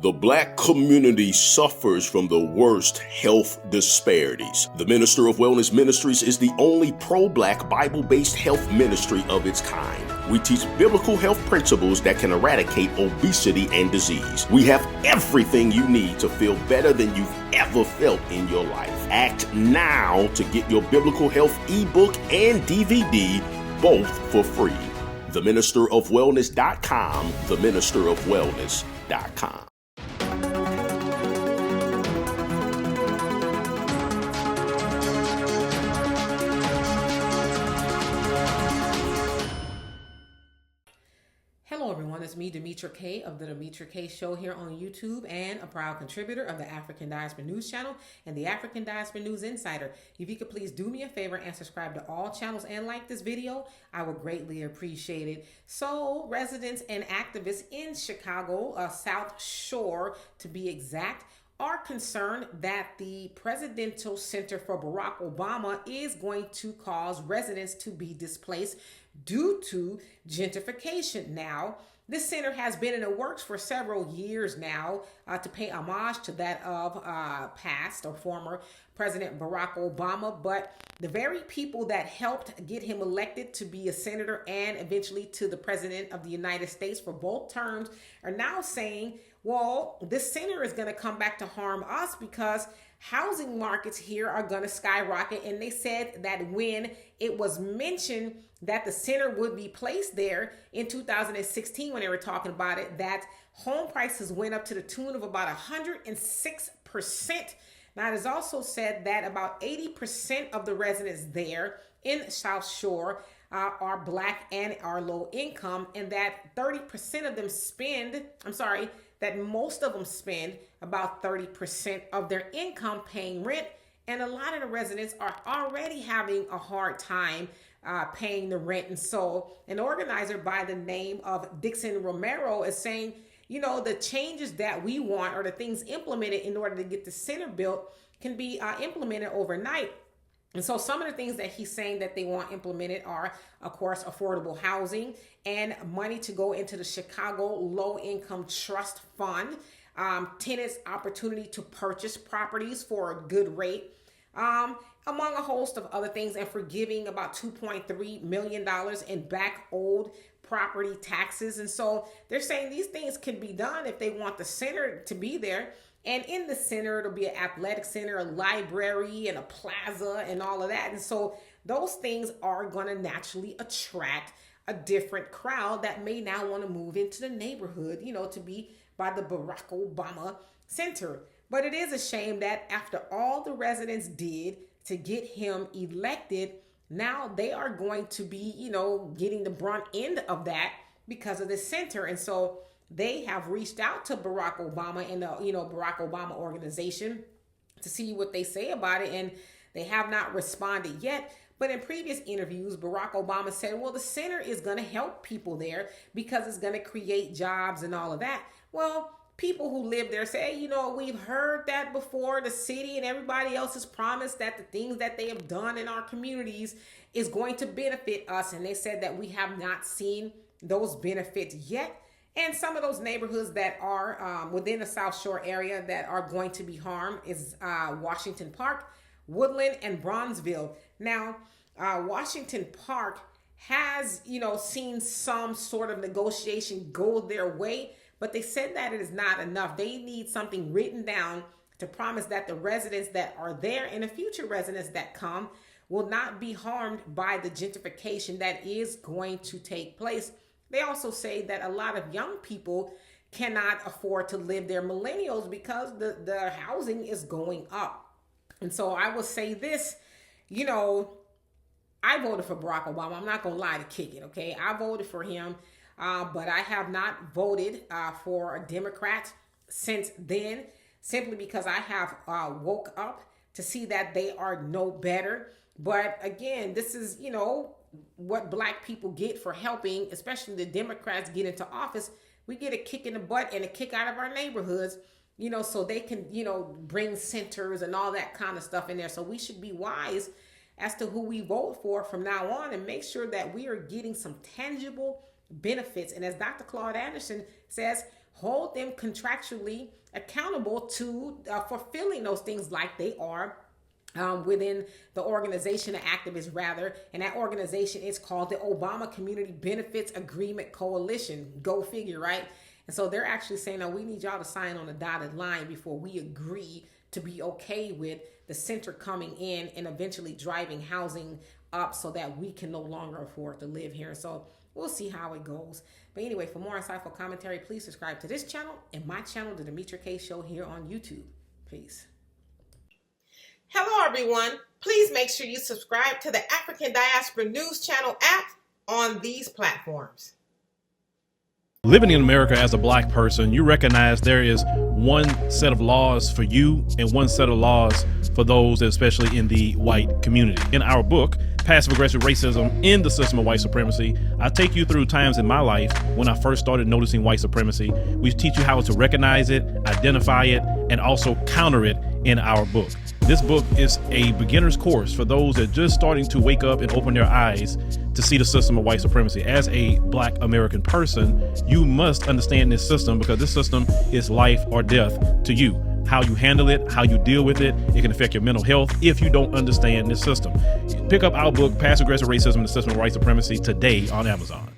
The Black community suffers from the worst health disparities. The Minister of Wellness Ministries is the only pro-Black Bible-based health ministry of its kind. We teach biblical health principles that can eradicate obesity and disease. We have everything you need to feel better than you've ever felt in your life. Act now to get your biblical health ebook and DVD, both for free. TheMinisterofWellness.com, TheMinisterofWellness.com. Hello everyone, it's me, Demetra Kaye of the Demetra Kaye Show here on YouTube and a proud contributor of the African Diaspora News Channel and the African Diaspora News Insider. If you could please do me a favor and subscribe to all channels and like this video, I would greatly appreciate it. So, residents and activists in Chicago, South Shore to be exact, are concerned that the Presidential Center for Barack Obama is going to cause residents to be displaced due to gentrification. Now, this center has been in the works for several years now to pay homage to that of past or former President Barack Obama, but the very people that helped get him elected to be a senator and eventually to the President of the United States for both terms are now saying, well, this center is going to come back to harm us because housing markets here are going to skyrocket. And they said that when it was mentioned that the center would be placed there in 2016, when they were talking about it, that home prices went up to the tune of about 106%. Now, it is also said that about 80% of the residents there in South Shore are Black and are low income, and that 30% of them that most of them spend about 30% of their income paying rent. And a lot of the residents are already having a hard time paying the rent. And so an organizer by the name of Dixon Romero is saying, you know, the changes that we want or the things implemented in order to get the center built can be implemented overnight. And so some of the things that he's saying that they want implemented are, of course, affordable housing and money to go into the Chicago Low Income Trust Fund, tenants' opportunity to purchase properties for a good rate, among a host of other things, and forgiving about $2.3 million in back old property taxes. And so they're saying these things can be done if they want the center to be there. And in the center, it'll be an athletic center, a library, and a plaza, and all of that. And so those things are going to naturally attract a different crowd that may now want to move into the neighborhood, you know, to be by the Barack Obama Center. But it is a shame that after all the residents did to get him elected, now they are going to be, you know, getting the brunt end of that because of the center. And so they have reached out to Barack Obama and the, Barack Obama organization to see what they say about it. And they have not responded yet. But in previous interviews, Barack Obama said, well, the center is going to help people there because it's going to create jobs and all of that. Well, people who live there say, hey, you know, we've heard that before. The city and everybody else has promised that the things that they have done in our communities is going to benefit us. And they said that we have not seen those benefits yet. And some of those neighborhoods that are within the South Shore area that are going to be harmed is Washington Park, Woodland, and Bronzeville. Now, Washington Park has, seen some sort of negotiation go their way, but they said that it is not enough. They need something written down to promise that the residents that are there and the future residents that come will not be harmed by the gentrification that is going to take place. They also say that a lot of young people cannot afford to live there, millennials, because the housing is going up. And so I will say this, I voted for Barack Obama. I'm not going to lie to kick it, okay? I voted for him, but I have not voted for a Democrat since then, simply because I have woke up to see that they are no better. But again, this is, what Black people get for helping, especially the Democrats, get into office. We get a kick in the butt and a kick out of our neighborhoods, so they can, bring centers and all that kind of stuff in there. So we should be wise as to who we vote for from now on and make sure that we are getting some tangible benefits. And as Dr. Claude Anderson says, hold them contractually accountable to fulfilling those things like they are within the organization, the activists rather, and that organization is called the Obama Community Benefits Agreement Coalition. Go figure, right? And so they're actually saying, no, we need y'all to sign on a dotted line before we agree to be okay with the center coming in and eventually driving housing up so that we can no longer afford to live here. So we'll see how it goes. But anyway, for more insightful commentary, please subscribe to this channel and my channel, The Demetra Kaye Show, here on YouTube. Peace. Hello, everyone. Please make sure you subscribe to the African Diaspora News Channel app on these platforms. Living in America as a black person, you recognize there is one set of laws for you and one set of laws for those, especially in the white community. In our book, Passive Aggressive Racism in the System of White Supremacy, I take you through times in my life when I first started noticing white supremacy. We teach you how to recognize it, identify it, and also counter it in our book. This book is a beginner's course for those that are just starting to wake up and open their eyes to see the system of white supremacy. As a black American person, you must understand this system because this system is life or death to you. How you handle it, how you deal with it, it can affect your mental health if you don't understand this system. Pick up our book, Passive Aggressive Racism in the System of White Supremacy, today on Amazon.